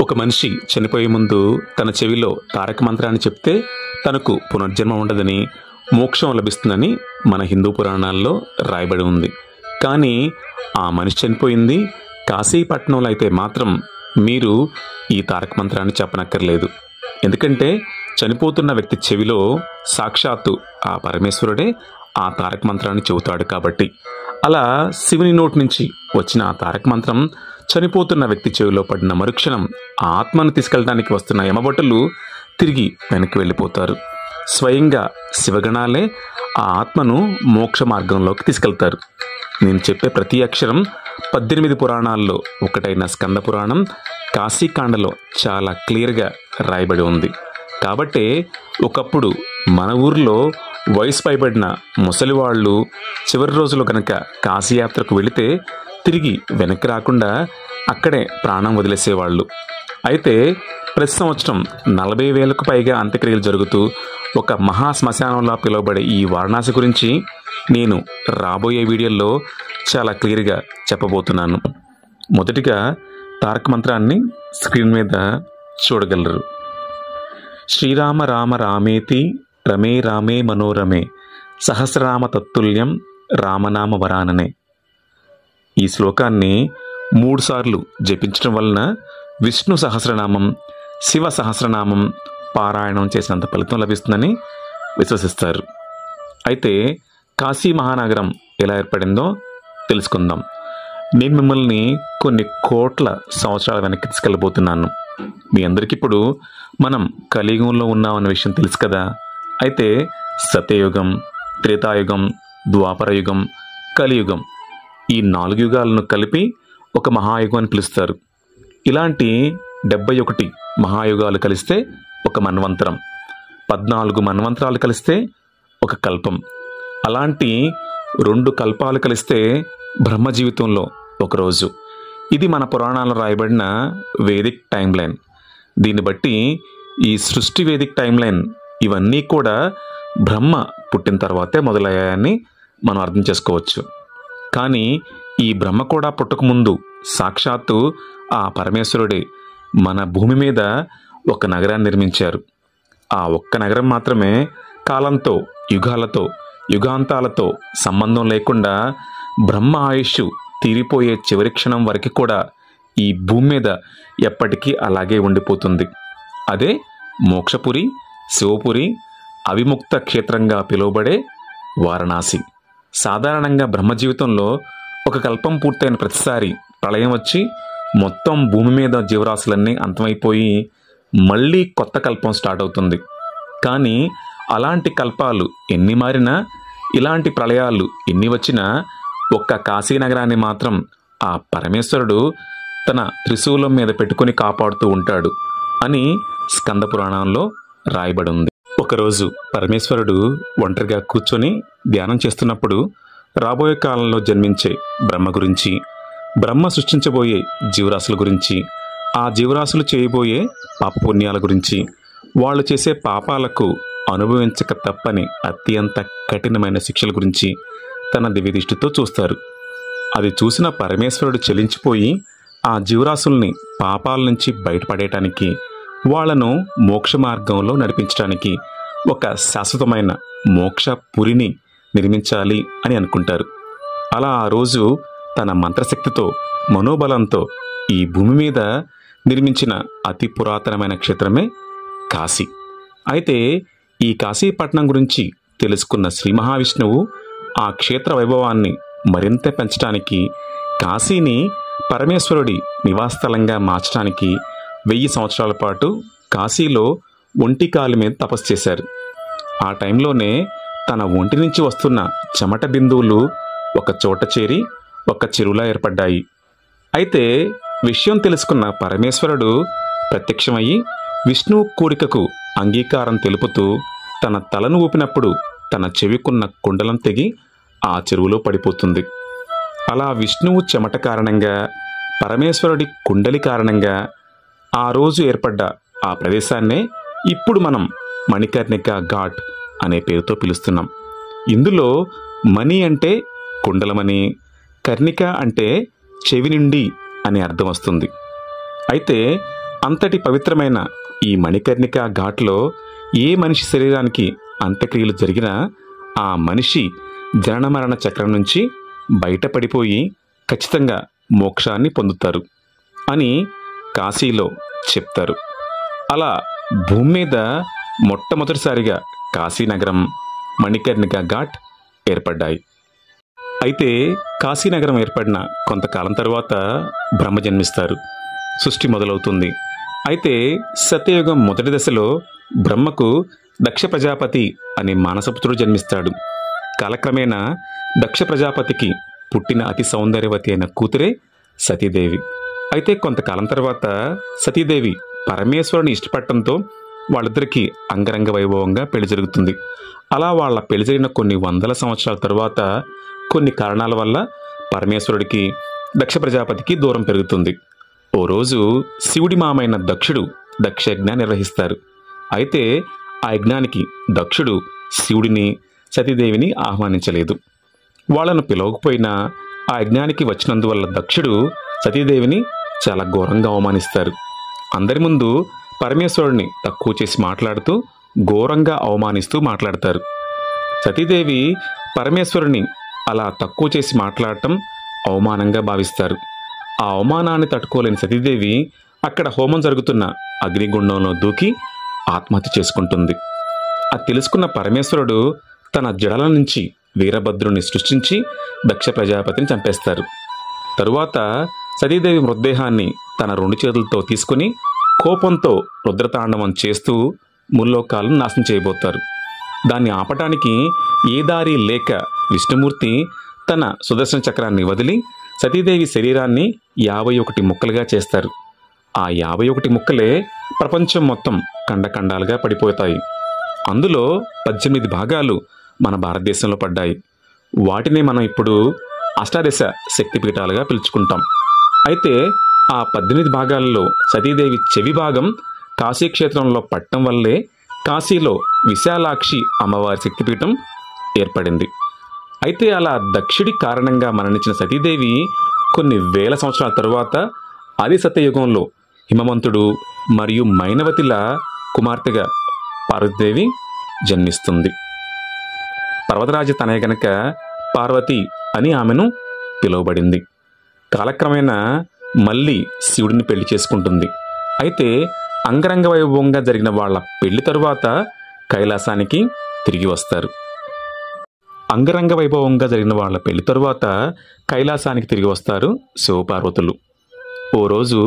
ఒక మనిషి చనిపోయే ముందు తన చెవిలో తారక మంత్రాన్ని చెప్తే తనకు పునర్జన్మ ఉండదని, మోక్షం లభిస్తుందని మన హిందూ పురాణాల్లో రాయబడి ఉంది. కానీ ఆ మనిషి చనిపోయింది కాశీపట్నంలో అయితే మాత్రం మీరు ఈ తారక మంత్రాన్ని చెప్పనక్కర్లేదు. ఎందుకంటే చనిపోతున్న వ్యక్తి చెవిలో సాక్షాత్తు ఆ పరమేశ్వరుడే ఆ తారక మంత్రాన్ని చెబుతాడు కాబట్టి. అలా శివుని నోటి నుంచి వచ్చిన ఆ తారక మంత్రం చనిపోతున్న వ్యక్తి చెవిలో పడిన మరుక్షణం ఆ ఆత్మను తీసుకెళ్ళడానికి వస్తున్న యమభటులు తిరిగి వెనక్కి వెళ్ళిపోతారు. స్వయంగా శివగణాలే ఆ ఆత్మను మోక్ష మార్గంలోకి తీసుకెళ్తారు. నేను చెప్పే ప్రతి అక్షరం 18 పురాణాల్లో ఒకటైన స్కంద పురాణం కాశీకాండలో చాలా క్లియర్గా రాయబడి ఉంది. కాబట్టే ఒకప్పుడు మన ఊర్లో వయసు పైబడిన ముసలివాళ్ళు చివరి రోజులు కనుక కాశీయాత్రకు వెళితే తిరిగి వెనక్కి రాకుండా అక్కడే ప్రాణం వదిలేసేవాళ్ళు. అయితే ప్రతి సంవత్సరం 40,000కు పైగా అంత్యక్రియలు జరుగుతూ ఒక మహా శ్మశానంలా పిలువబడే ఈ వారణాసి గురించి నేను రాబోయే వీడియోల్లో చాలా క్లియర్గా చెప్పబోతున్నాను. మొదటిగా తారక మంత్రాన్ని స్క్రీన్ మీద చూడగలరు. శ్రీరామ రామ రామేతి రమే రామే మనోరమే సహస్రనామ తత్తుల్యం రామనామ వరాననే. ఈ శ్లోకాన్ని 3 సార్లు జపించడం వలన విష్ణు సహస్రనామం, శివ సహస్రనామం పారాయణం చేసినంత ఫలితం లభిస్తుందని విశ్వసిస్తారు. అయితే కాశీ మహానగరం ఎలా ఏర్పడిందో తెలుసుకుందాం. నేను మిమ్మల్ని కొన్ని కోట్ల సంవత్సరాల వెనక్కి తీసుకెళ్ళబోతున్నాను. మీ అందరికీ ఇప్పుడు మనం కలియుగంలో ఉన్నామన్న విషయం తెలుసు కదా. అయితే సత్యయుగం, త్రేతాయుగం, ద్వాపరయుగం, కలియుగం ఈ 4 యుగాలను కలిపి ఒక మహాయుగం అని పిలుస్తారు. ఇలాంటి 71 మహాయుగాలు కలిస్తే ఒక మన్వంతరం, 14 మన్వంతరాలు కలిస్తే ఒక కల్పం, అలాంటి 2 కల్పాలు కలిస్తే బ్రహ్మ జీవితంలో ఒకరోజు. ఇది మన పురాణాల్లో రాయబడిన వేదిక్ టైం లైన్. దీన్ని బట్టి ఈ సృష్టి వేదిక్ టైం లైన్ ఇవన్నీ కూడా బ్రహ్మ పుట్టిన తర్వాతే మొదలయ్యాయని మనం అర్థం చేసుకోవచ్చు. కానీ ఈ బ్రహ్మ కూడా పుట్టకముందు సాక్షాత్తు ఆ పరమేశ్వరుడే మన భూమి మీద ఒక నగరాన్ని నిర్మించారు. ఆ ఒక్క నగరం మాత్రమే కాలంతో, యుగాలతో, యుగాంతాలతో సంబంధం లేకుండా బ్రహ్మ ఆయుష్ తీరిపోయే చివరి క్షణం వరకు కూడా ఈ భూమి మీద ఎప్పటికీ అలాగే ఉండిపోతుంది. అదే మోక్షపురి, శివపురి, అవిముక్త క్షేత్రంగా పిలువబడే వారణాసి. సాధారణంగా బ్రహ్మ జీవితంలో ఒక కల్పం పూర్తయిన ప్రతిసారి ప్రళయం వచ్చి మొత్తం భూమి మీద జీవరాశులన్నీ అంతమైపోయి మళ్ళీ కొత్త కల్పం స్టార్ట్ అవుతుంది. కానీ అలాంటి కల్పాలు ఎన్ని మారినా, ఇలాంటి ప్రళయాలు ఎన్ని వచ్చినా ఒక్క కాశీనగరాన్ని మాత్రం ఆ పరమేశ్వరుడు తన త్రిశూలం మీద పెట్టుకుని కాపాడుతూ ఉంటాడు అని స్కంద పురాణంలో రాయబడి ఉంది. ఒకరోజు పరమేశ్వరుడు ఒంటరిగా కూర్చొని ధ్యానం చేస్తున్నప్పుడు రాబోయే కాలంలో జన్మించే బ్రహ్మ గురించి, బ్రహ్మ సృష్టించబోయే జీవరాశుల గురించి, ఆ జీవరాశులు చేయబోయే పాపపుణ్యాల గురించి, వాళ్ళు చేసే పాపాలకు అనుభవించక తప్పని అత్యంత కఠినమైన శిక్షల గురించి తన దివ్యదృష్టితో చూస్తారు. అది చూసిన పరమేశ్వరుడు చలించిపోయి ఆ జీవరాశుల్ని పాపాల నుంచి బయటపడేయటానికి, వాళ్లను మోక్ష మార్గంలో నడిపించడానికి ఒక శాశ్వతమైన మోక్ష పురిని నిర్మించాలి అని అనుకుంటారు. అలా ఆ రోజు తన మంత్రశక్తితో, మనోబలంతో ఈ భూమి మీద నిర్మించిన అతి పురాతనమైన క్షేత్రమే కాశీ. అయితే ఈ కాశీపట్నం గురించి తెలుసుకున్న శ్రీ మహావిష్ణువు ఆ క్షేత్ర వైభవాన్ని మరింత పెంచడానికి, కాశీని పరమేశ్వరుడి నివాసస్థలంగా మార్చడానికి 1000 సంవత్సరాల పాటు కాశీలో ఒంటి కాలి మీద తపస్సు చేశారు. ఆ టైంలోనే తన ఒంటి నుంచి వస్తున్న చెమట బిందువులు ఒక చోట చేరి ఒక చెరువులా ఏర్పడ్డాయి. అయితే విషయం తెలుసుకున్న పరమేశ్వరుడు ప్రత్యక్షమయ్యి విష్ణువు కోరికకు అంగీకారం తెలుపుతూ తన తలను ఊపినప్పుడు తన చెవికున్న కుండలం తెగి ఆ చెరువులో పడిపోతుంది. అలా విష్ణువు చెమట కారణంగా, పరమేశ్వరుడి కుండలి కారణంగా ఆ రోజు ఏర్పడ్డ ఆ ప్రదేశాన్నే ఇప్పుడు మనం మణికర్ణిక ఘాట్ అనే పేరుతో పిలుస్తున్నాం. ఇందులో మణి అంటే కుండలమని, కర్ణిక అంటే చెవి నుండి అని అర్థం వస్తుంది. అయితే అంతటి పవిత్రమైన ఈ మణికర్ణిక ఘాట్లో ఏ మనిషి శరీరానికి అంత్యక్రియలు జరిగినా ఆ మనిషి జనన మరణ చక్రం నుంచి బయటపడిపోయి ఖచ్చితంగా మోక్షాన్ని పొందుతారు అని కాశీలో చెప్తారు. అలా భూమి మీద మొట్టమొదటిసారిగా కాశీనగరం, మణికర్ణిక ఘాట్ ఏర్పడ్డాయి. అయితే కాశీనగరం ఏర్పడిన కొంతకాలం తర్వాత బ్రహ్మ జన్మిస్తారు. సృష్టి మొదలవుతుంది. అయితే సత్యయుగం మొదటి దశలో బ్రహ్మకు దక్ష ప్రజాపతి అనే మానసపుత్రుడు జన్మిస్తాడు. కాలక్రమేణా దక్ష ప్రజాపతికి పుట్టిన అతి సౌందర్యవతి అయిన కూతురే సతీదేవి. అయితే కొంతకాలం తర్వాత సతీదేవి పరమేశ్వరుని ఇష్టపడటంతో వాళ్ళిద్దరికీ అంగరంగ వైభవంగా పెళ్లి జరుగుతుంది. అలా వాళ్ళ పెళ్లి జరిగిన కొన్ని వందల సంవత్సరాల తరువాత కొన్ని కారణాల వల్ల పరమేశ్వరుడికి దక్ష ప్రజాపతికి దూరం పెరుగుతుంది. ఓ రోజు శివుడి మామైన దక్షుడు దక్షయజ్ఞాన్ని నిర్వహిస్తారు. అయితే ఆ యజ్ఞానికి దక్షుడు శివుడిని, సతీదేవిని ఆహ్వానించలేదు. వాళ్లను పిలవకపోయినా ఆ యజ్ఞానికి వచ్చినందువల్ల దక్షుడు సతీదేవిని చాలా ఘోరంగా అవమానిస్తారు. అందరి ముందు పరమేశ్వరుడిని తక్కువ చేసి మాట్లాడుతూ ఘోరంగా అవమానిస్తూ మాట్లాడతారు. సతీదేవి పరమేశ్వరుని అలా తక్కువ చేసి మాట్లాడటం అవమానంగా భావిస్తారు. ఆ అవమానాన్ని తట్టుకోలేని సతీదేవి అక్కడ హోమం జరుగుతున్న అగ్నిగుండంలో దూకి ఆత్మహత్య చేసుకుంటుంది. అది తెలుసుకున్న పరమేశ్వరుడు తన జడల నుంచి వీరభద్రుని సృష్టించి దక్ష ప్రజాపతిని చంపేస్తారు. తరువాత సతీదేవి మృతదేహాన్ని తన 2 చేతులతో తీసుకుని కోపంతో రుద్రతాండవం చేస్తూ ముల్లోకాలను నాశనం చేయబోతారు. దాన్ని ఆపటానికి ఏ దారి లేక విష్ణుమూర్తి తన సుదర్శన చక్రాన్ని వదిలి సతీదేవి శరీరాన్ని 51 ముక్కలుగా చేస్తారు. ఆ 51 ముక్కలే ప్రపంచం మొత్తం ఖండఖండాలుగా పడిపోతాయి. అందులో 18 భాగాలు మన భారతదేశంలో పడ్డాయి. వాటినే మనం ఇప్పుడు అష్టాదశ శక్తిపీఠాలుగా పిలుచుకుంటాం. అయితే ఆ 18 భాగాలలో సతీదేవి చెవి భాగం కాశీక్షేత్రంలో పట్టడం వల్లే కాశీలో విశాలాక్షి అమ్మవారి శక్తిపీఠం ఏర్పడింది. అయితే అలా దక్షుడి కారణంగా మరణించిన సతీదేవి కొన్ని వేల సంవత్సరాల తరువాత ఆది సత్యయుగంలో హిమవంతుడు మరియు మైనవతిల కుమార్తెగా పార్వతీదేవి జన్మిస్తుంది. పర్వతరాజ తనయ గనక పార్వతి అని ఆమెను పిలువబడింది. కాలక్రమేణా మళ్ళీ శివుడిని పెళ్లి చేసుకుంటుంది. అయితే అంగరంగ వైభవంగా జరిగిన వాళ్ళ పెళ్లి తరువాత కైలాసానికి తిరిగి వస్తారు. అంగరంగ వైభవంగా జరిగిన వాళ్ళ పెళ్లి తరువాత కైలాసానికి తిరిగి వస్తారు శివపార్వతులు. ఓ రోజు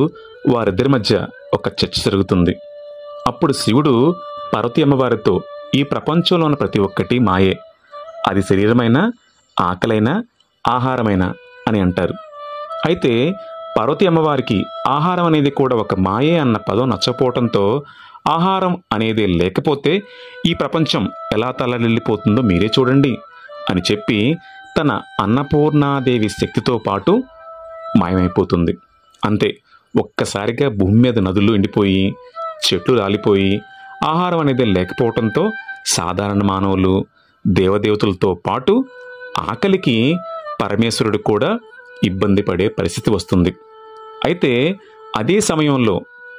వారిద్దరి మధ్య ఒక చర్చ జరుగుతుంది. అప్పుడు శివుడు పార్వతీ అమ్మవారితో ఈ ప్రపంచంలో ఉన్న ప్రతి ఒక్కటి మాయే, అది శరీరమైన, ఆకలైన, ఆహారమైన అని అంటారు. అయితే పార్వతీ అమ్మవారికి ఆహారం అనేది కూడా ఒక మాయే అన్న పదం నచ్చపోవటంతో ఆహారం అనేది లేకపోతే ఈ ప్రపంచం ఎలా తల్లడిల్లిపోతుందో మీరే చూడండి అని చెప్పి తన అన్నపూర్ణాదేవి శక్తితో పాటు మాయమైపోతుంది. అంతే, ఒక్కసారిగా భూమి మీద నదులు ఎండిపోయి చెట్లు రాలిపోయి ఆహారం అనేది లేకపోవటంతో సాధారణ మానవులు, దేవదేవతలతో పాటు ఆకలికి పరమేశ్వరుడు కూడా ఇబ్బంది పడే పరిస్థితి వస్తుంది. అయితే అదే సమయంలో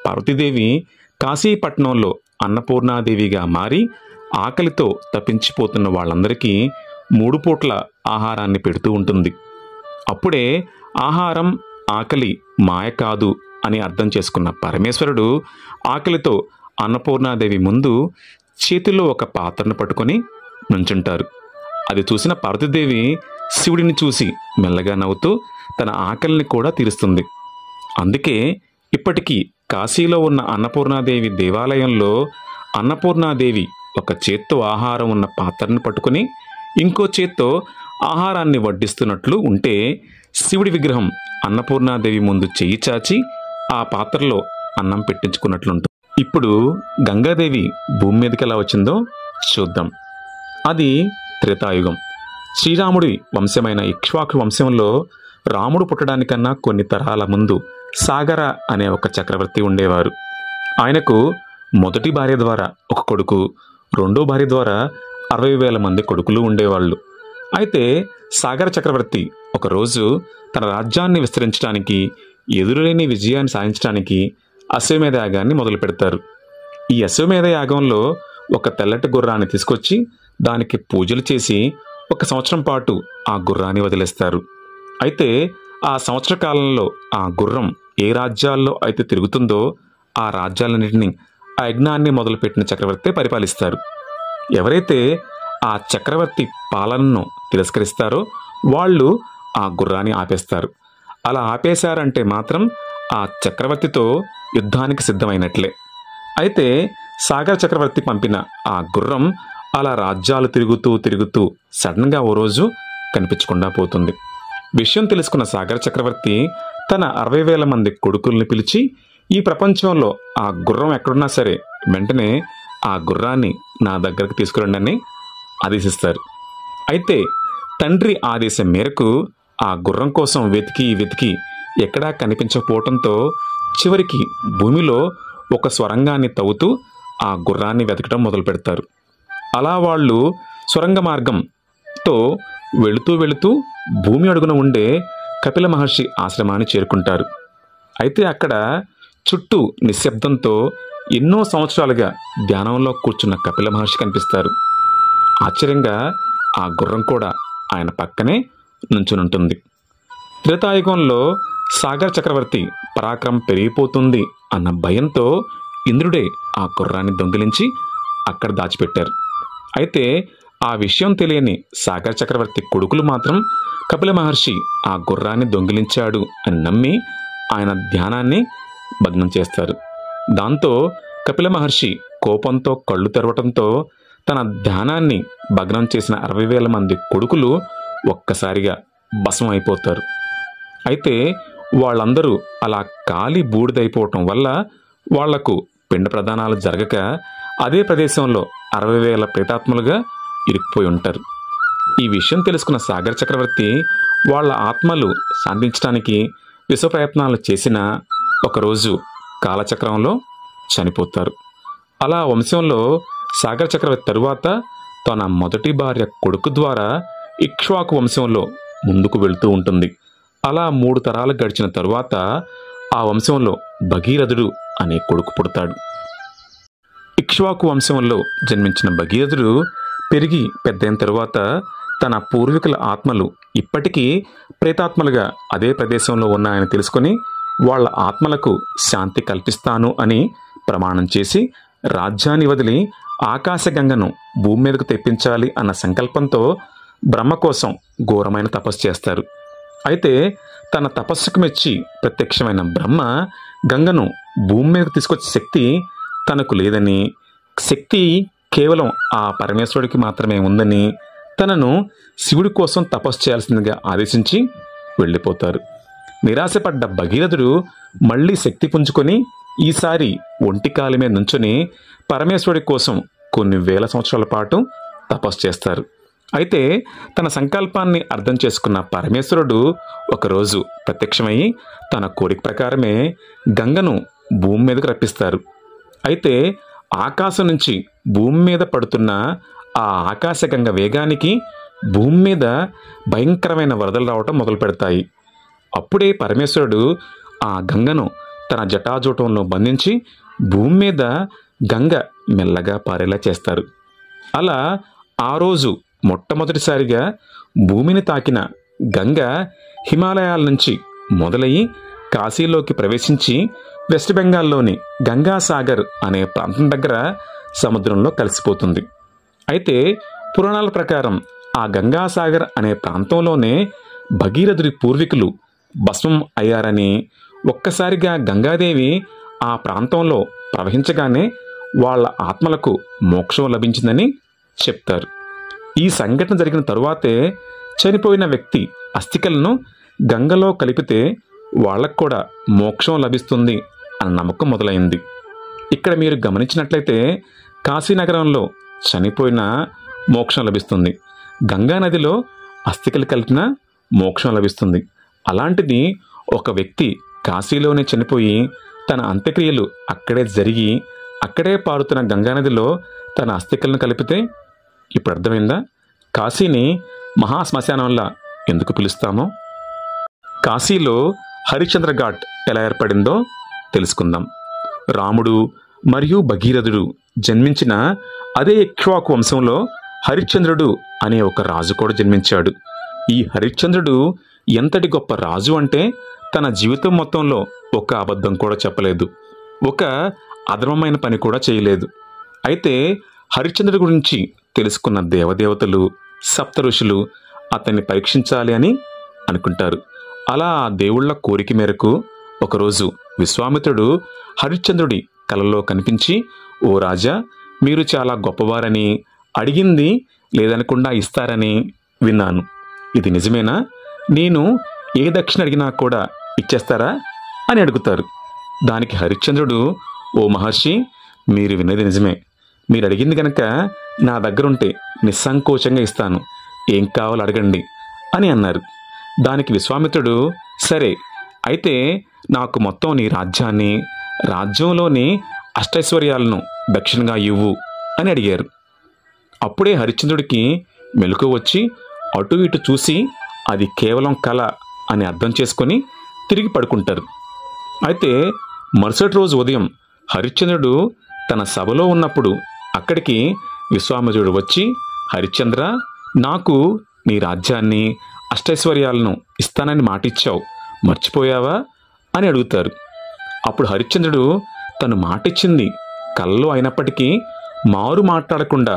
పార్వతీదేవి కాశీపట్నంలో అన్నపూర్ణాదేవిగా మారి ఆకలితో తప్పించిపోతున్న వాళ్ళందరికీ 3 పూట్ల ఆహారాన్ని పెడుతూ ఉంటుంది. అప్పుడే ఆహారం, ఆకలి మాయ కాదు అని అర్థం చేసుకున్న పరమేశ్వరుడు ఆకలితో అన్నపూర్ణాదేవి ముందు చేతిలో ఒక పాత్రను పట్టుకొని నుంచుంటారు. అది చూసిన పార్వతీదేవి శివుడిని చూసి మెల్లగా నవ్వుతూ తన ఆకలిని కూడా తీరుస్తుంది. అందుకే ఇప్పటికీ కాశీలో ఉన్న అన్నపూర్ణాదేవి దేవాలయంలో అన్నపూర్ణాదేవి ఒక చేత్తో ఆహారం ఉన్న పాత్రను పట్టుకుని ఇంకో చేత్తో ఆహారాన్ని వడ్డిస్తున్నట్లు ఉంటే శివుడి విగ్రహం అన్నపూర్ణాదేవి ముందు చెయ్యి చాచి ఆ పాత్రలో అన్నం పెట్టించుకున్నట్లుంటుంది. ఇప్పుడు గంగాదేవి భూమి మీదకి ఎలా వచ్చిందో చూద్దాం. అది త్రేతాయుగం. శ్రీరాముడి వంశమైన ఇక్ష్వాకు వంశంలో రాముడు పుట్టడానికన్నా కొన్ని తరాల ముందు సాగర అనే ఒక చక్రవర్తి ఉండేవారు. ఆయనకు మొదటి భార్య ద్వారా ఒక కొడుకు, రెండో భార్య ద్వారా 60,000 మంది కొడుకులు ఉండేవాళ్ళు. అయితే సాగర చక్రవర్తి ఒకరోజు తన రాజ్యాన్ని విస్తరించడానికి, ఎదురులేని విజయాన్ని సాధించడానికి అశ్వమేధ యాగాన్ని మొదలు పెడతారు. ఈ అశ్వమేధ యాగంలో ఒక తెల్లటి గుర్రాన్ని తీసుకొచ్చి దానికి పూజలు చేసి 1 సంవత్సరం పాటు ఆ గుర్రాన్ని వదిలేస్తారు. అయితే ఆ సంవత్సర కాలంలో ఆ గుర్రం ఏ రాజ్యాల్లో అయితే తిరుగుతుందో ఆ రాజ్యాలన్నింటినీ ఆ యజ్ఞాన్ని మొదలుపెట్టిన చక్రవర్తి పరిపాలిస్తారు. ఎవరైతే ఆ చక్రవర్తి పాలనను తిరస్కరిస్తారో వాళ్ళు ఆ గుర్రాన్ని ఆపేస్తారు. అలా ఆపేశారంటే మాత్రం ఆ చక్రవర్తితో యుద్ధానికి సిద్ధమైనట్లే. అయితే సాగర చక్రవర్తి పంపిన ఆ గుర్రం అలా రాజ్యాలు తిరుగుతూ తిరుగుతూ సడన్గా ఓ రోజు కనిపించకుండా పోతుంది. విషయం తెలుసుకున్న సాగర చక్రవర్తి తన 60,000 మంది కొడుకుల్ని పిలిచి ఈ ప్రపంచంలో ఆ గుర్రం ఎక్కడున్నా సరే వెంటనే ఆ గుర్రాన్ని నా దగ్గరకు తీసుకురండి అని ఆదేశిస్తారు. అయితే తండ్రి ఆదేశం మేరకు ఆ గుర్రం కోసం వెతికి వెతికి ఎక్కడా కనిపించకపోవటంతో చివరికి భూమిలో ఒక స్వరంగాన్ని తవ్వుతూ ఆ గుర్రాన్ని వెతకడం మొదలు పెడతారు. అలా వాళ్ళు సొరంగ మార్గంతో వెళుతూ వెళుతూ భూమి అడుగున ఉండే కపిల మహర్షి ఆశ్రమాన్ని చేరుకుంటారు. అయితే అక్కడ చుట్టూ నిశ్శబ్దంతో ఎన్నో సంవత్సరాలుగా ధ్యానంలో కూర్చున్న కపిల మహర్షి కనిపిస్తారు. ఆశ్చర్యంగా ఆ గుర్రం కూడా ఆయన పక్కనే నుంచునుంటుంది. త్రేతాయుగంలో సాగర చక్రవర్తి పరాక్రమం పెరిగిపోతుంది అన్న భయంతో ఇంద్రుడే ఆ గుర్రాన్ని దొంగిలించి అక్కడ దాచిపెట్టారు. అయితే ఆ విషయం తెలియని సాగర చక్రవర్తి కొడుకులు మాత్రం కపిల మహర్షి ఆ గుర్రాన్ని దొంగిలించాడు అని నమ్మి ఆయన ధ్యానాన్ని భగ్నం చేస్తారు. దాంతో కపిల మహర్షి కోపంతో కళ్ళు తెరవటంతో తన ధ్యానాన్ని భగ్నం చేసిన 60,000 మంది కొడుకులు ఒక్కసారిగా భస్మం అయిపోతారు. అయితే వాళ్ళందరూ అలా కాలి బూడిదైపోవటం వల్ల వాళ్లకు పిండ ప్రదానాలు జరగక అదే ప్రదేశంలో 60,000 ప్రేతాత్మలుగా ఇరుక్కుపోయి ఉంటారు. ఈ విషయం తెలుసుకున్న సాగర చక్రవర్తి వాళ్ళ ఆత్మలు శాంతించడానికి విశ్వ ప్రయత్నాలు చేసిన ఒకరోజు కాలచక్రంలో చనిపోతారు. అలా వంశంలో సాగర చక్రవర్తి తరువాత తన మొదటి భార్య కొడుకు ద్వారా ఇక్ష్వాకు వంశంలో ముందుకు వెళుతూ ఉంటుంది. అలా 3 తరాలు గడిచిన తరువాత ఆ వంశంలో భగీరథుడు అనే కొడుకు పుడతాడు. ఇక్ష్వాకు వంశంలో జన్మించిన భగీరథుడు పెరిగి పెద్దయిన తరువాత తన పూర్వీకుల ఆత్మలు ఇప్పటికీ ప్రేతాత్మలుగా అదే ప్రదేశంలో ఉన్నాయని తెలుసుకొని వాళ్ళ ఆత్మలకు శాంతి కల్పిస్తాను అని ప్రమాణం చేసి రాజ్యాన్ని వదిలి ఆకాశగంగను భూమి మీదకు తెప్పించాలి అన్న సంకల్పంతో బ్రహ్మ కోసం ఘోరమైన తపస్సు చేస్తారు. అయితే తన తపస్సుకు మెచ్చి ప్రత్యక్షమైన బ్రహ్మ గంగను భూమి మీదకు తీసుకొచ్చే శక్తి తనకు లేదని, శక్తి కేవలం ఆ పరమేశ్వరుడికి మాత్రమే ఉందని, తనను శివుడి కోసం తపస్సు చేయాల్సిందిగా ఆదేశించి వెళ్ళిపోతారు. నిరాశపడ్డ భగీరథుడు మళ్లీ శక్తి పుంజుకొని ఈసారి ఒంటి కాలి మీద నుంచుని పరమేశ్వరుడి కోసం కొన్ని వేల సంవత్సరాల పాటు తపస్సు చేస్తారు. అయితే తన సంకల్పాన్ని అర్థం చేసుకున్న పరమేశ్వరుడు ఒకరోజు ప్రత్యక్షమై తన కోరిక ప్రకారమే గంగను భూమి మీదకు రప్పిస్తారు. అయితే ఆకాశం నుంచి భూమి మీద పడుతున్న ఆ ఆకాశగంగ వేగానికి భూమి మీద భయంకరమైన వరదలు రావటం మొదలు పెడతాయి. అప్పుడే పరమేశ్వరుడు ఆ గంగను తన జటాజూటంలో బంధించి భూమి మీద గంగ మెల్లగా పారేలా చేస్తారు. అలా ఆ రోజు మొట్టమొదటిసారిగా భూమిని తాకిన గంగ హిమాలయాల నుంచి మొదలయ్యి కాశీలోకి ప్రవేశించి వెస్ట్ బెంగాల్లోని గంగాసాగర్ అనే ప్రాంతం దగ్గర సముద్రంలో కలిసిపోతుంది. అయితే పురాణాల ప్రకారం ఆ గంగాసాగర్ అనే ప్రాంతంలోనే భగీరథుడి పూర్వీకులు భస్మం అయ్యారని, ఒక్కసారిగా గంగాదేవి ఆ ప్రాంతంలో ప్రవహించగానే వాళ్ళ ఆత్మలకు మోక్షం లభించిందని చెప్తారు. ఈ సంఘటన జరిగిన తరువాతే చనిపోయిన వ్యక్తి అస్థికలను గంగలో కలిపితే వాళ్ళకు కూడా మోక్షం లభిస్తుంది అన్న నమ్మకం మొదలైంది. ఇక్కడ మీరు గమనించినట్లయితే కాశీనగరంలో చనిపోయిన మోక్షం లభిస్తుంది, గంగా నదిలో అస్థికలు కలిపిన మోక్షం లభిస్తుంది. అలాంటిది ఒక వ్యక్తి కాశీలోనే చనిపోయి తన అంత్యక్రియలు అక్కడే జరిగి అక్కడే పారుతున్న గంగానదిలో తన అస్థికలను కలిపితే ఇప్పుడు అర్థమైందా కాశీని మహాశ్మశానంలా ఎందుకు పిలుస్తామో? కాశీలో హరిశ్చంద్ర ఘాట్ ఎలా ఏర్పడిందో తెలుసుకుందాం. రాముడు మరియు భగీరథుడు జన్మించిన అదే ఇక్ష్వాకు వంశంలో హరిశ్చంద్రుడు అనే ఒక రాజు కూడా జన్మించాడు. ఈ హరిశ్చంద్రుడు ఎంతటి గొప్ప రాజు అంటే తన జీవితం మొత్తంలో ఒక అబద్ధం కూడా చెప్పలేదు, ఒక అధర్మమైన పని కూడా చేయలేదు. అయితే హరిశ్చంద్రుడి గురించి తెలుసుకున్న దేవదేవతలు, సప్త ఋషులు అతన్ని పరీక్షించాలి అని అనుకుంటారు. అలా ఆ దేవుళ్ల కోరిక మేరకు ఒకరోజు విశ్వామిత్రుడు హరిశ్చంద్రుడి కలలో కనిపించి, ఓ రాజా, మీరు చాలా గొప్పవారని, అడిగింది లేదనకుండా ఇస్తారని విన్నాను. ఇది నిజమేనా? నేను ఏ దక్షిణ అడిగినా కూడా ఇచ్చేస్తారా అని అడుగుతారు. దానికి హరిశ్చంద్రుడు, ఓ మహర్షి, మీరు విన్నది నిజమే. మీరు అడిగింది గనక నా దగ్గరుంటే నిస్సంకోచంగా ఇస్తాను, ఏం కావాలో అడగండి అని అన్నారు. దానికి విశ్వామిత్రుడు, సరే అయితే నాకు మొత్తం నీ రాజ్యాన్ని, రాజ్యంలోని అష్టైశ్వర్యాలను దక్షిణగా ఇవ్వు అని అడిగారు. అప్పుడే హరిశ్చంద్రుడికి మెలకువ వచ్చి అటు ఇటు చూసి అది కేవలం కళ అని అర్థం చేసుకొని తిరిగి పడుకుంటారు. అయితే మరుసటి రోజు ఉదయం హరిశ్చంద్రుడు తన సభలో ఉన్నప్పుడు అక్కడికి విశ్వామిత్రుడు వచ్చి, హరిశ్చంద్ర, నాకు నీ రాజ్యాన్ని, అష్టైశ్వర్యాలను ఇస్తానని మాటిచ్చావు, మర్చిపోయావా అని అడుగుతారు. అప్పుడు హరిశ్చంద్రుడు తను మాటిచ్చింది కలలో అయినప్పటికీ మారు మాట్లాడకుండా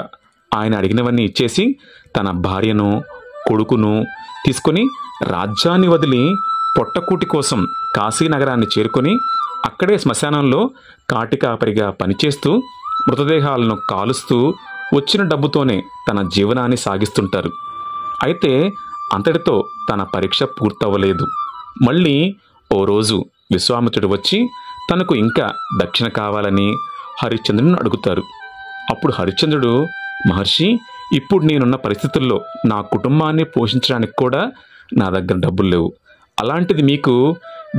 ఆయన అడిగినవన్నీ ఇచ్చేసి తన భార్యను, కొడుకును తీసుకుని రాజ్యాన్ని వదిలి పొట్టకూటి కోసం కాశీనగరాన్ని చేరుకొని అక్కడే శ్మశానంలో కాటికాపరిగా పనిచేస్తూ మృతదేహాలను కాలుస్తూ వచ్చిన డబ్బుతోనే తన జీవనాన్ని సాగిస్తుంటారు. అయితే అంతటితో తన పరీక్ష పూర్తవ్వలేదు. మళ్ళీ ఓ రోజు విశ్వామిత్రుడు వచ్చి తనకు ఇంకా దక్షిణ కావాలని హరిశ్చంద్రుని అడుగుతారు. అప్పుడు హరిశ్చంద్రుడు, మహర్షి, ఇప్పుడు నేనున్న పరిస్థితుల్లో నా కుటుంబాన్ని పోషించడానికి కూడా నా దగ్గర డబ్బులు లేవు. అలాంటిది మీకు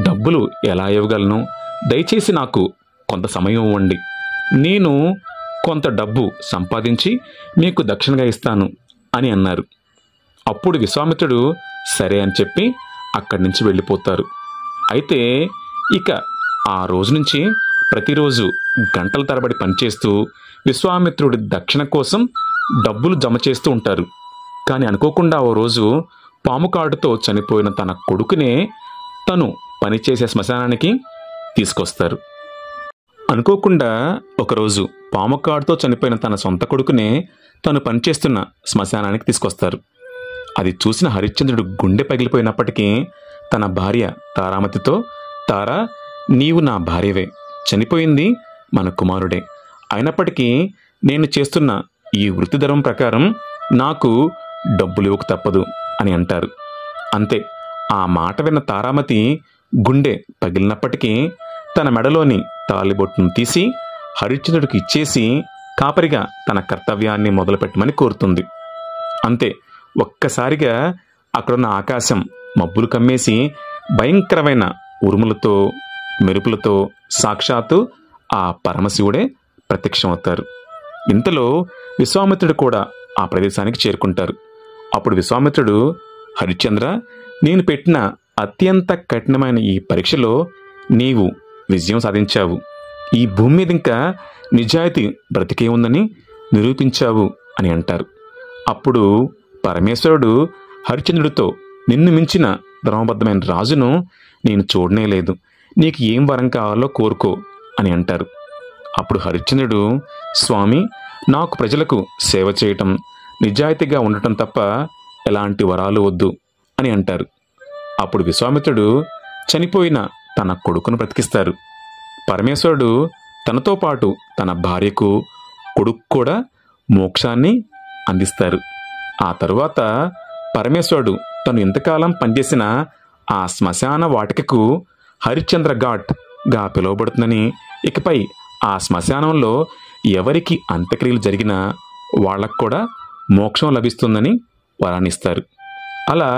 డబ్బులు ఎలా ఇవ్వగలను? దయచేసి నాకు కొంత సమయం ఇవ్వండి. నేను కొంత డబ్బు సంపాదించి మీకు దక్షిణగా ఇస్తాను అని అన్నారు. అప్పుడు విశ్వామిత్రుడు సరే అని చెప్పి అక్కడి నుంచి వెళ్ళిపోతారు. అయితే ఇక ఆ రోజు నుంచి ప్రతిరోజు గంటల తరబడి పనిచేస్తూ విశ్వామిత్రుడి దక్షిణ కోసం డబ్బులు జమ చేస్తూ ఉంటారు. కానీ అనుకోకుండా ఓ రోజు పాము కాటుతో చనిపోయిన తన కొడుకునే తను పనిచేసే శ్మశానానికి తీసుకొస్తారు. అనుకోకుండా ఒకరోజు పాము కాటుతో చనిపోయిన తన సొంత కొడుకునే తను పనిచేస్తున్న శ్మశానానికి తీసుకొస్తారు. అది చూసిన హరిశ్చంద్రుడు గుండె పగిలిపోయినప్పటికీ తన భార్య తారామతితో, తారా, నీవు నా భార్యవే, చనిపోయింది మన కుమారుడే, అయినప్పటికీ నేను చేస్తున్న ఈ వృత్తి ధర్మం ప్రకారం నాకు డబ్బులు ఇవ్వక తప్పదు అని అంటారు. అంతే, ఆ మాట విన్న తారామతి గుండె పగిలినప్పటికీ తన మెడలోని తాళిబొట్టును తీసి హరిశ్చంద్రుడికి ఇచ్చేసి కాపరిగా తన కర్తవ్యాన్ని మొదలుపెట్టమని కోరుతుంది. అంతే, ఒక్కసారిగా అక్కడున్న ఆకాశం మబ్బులు కమ్మేసి భయంకరమైన ఉరుములతో, మెరుపులతో సాక్షాత్తు ఆ పరమశివుడే ప్రత్యక్షమవుతారు. ఇంతలో విశ్వామిత్రుడు కూడా ఆ ప్రదేశానికి చేరుకుంటారు. అప్పుడు విశ్వామిత్రుడు, హరిశ్చంద్ర, నేను పెట్టిన అత్యంత కఠినమైన ఈ పరీక్షలో నీవు విజయం సాధించావు. ఈ భూమి మీద ఇంకా నిజాయితీ బ్రతికే ఉందని నిరూపించావు అని అంటారు. అప్పుడు పరమేశ్వరుడు హరిశ్చంద్రుడితో, నిన్ను మించిన ధర్మబద్ధమైన రాజును నేను చూడనే లేదు, నీకు ఏం వరం కావాలో కోరుకో అని అంటారు. అప్పుడు హరిశ్చంద్రుడు, స్వామి, నాకు ప్రజలకు సేవ చేయటం, నిజాయితీగా ఉండటం తప్ప ఎలాంటి వరాలు వద్దు అని అంటారు. అప్పుడు విశ్వామిత్రుడు చనిపోయిన తన కొడుకును బ్రతికిస్తారు. పరమేశ్వరుడు తనతో పాటు తన భార్యకు, కొడుకు కూడా మోక్షాన్ని అందిస్తారు. ఆ తరువాత పరమేశ్వరుడు తను ఇంతకాలం పనిచేసిన ఆ శ్మశాన వాటికకు హరిశ్చంద్ర ఘాట్గా పిలువబడుతుందని, ఇకపై ఆ శ్మశానంలో ఎవరికి అంత్యక్రియలు జరిగినా వాళ్లకు కూడా మోక్షం లభిస్తుందని వరాన్నిస్తారు. అలా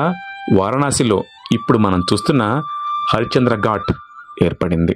వారణాసిలో ఇప్పుడు మనం చూస్తున్న హరిశ్చంద్ర ఘాట్ ఏర్పడింది.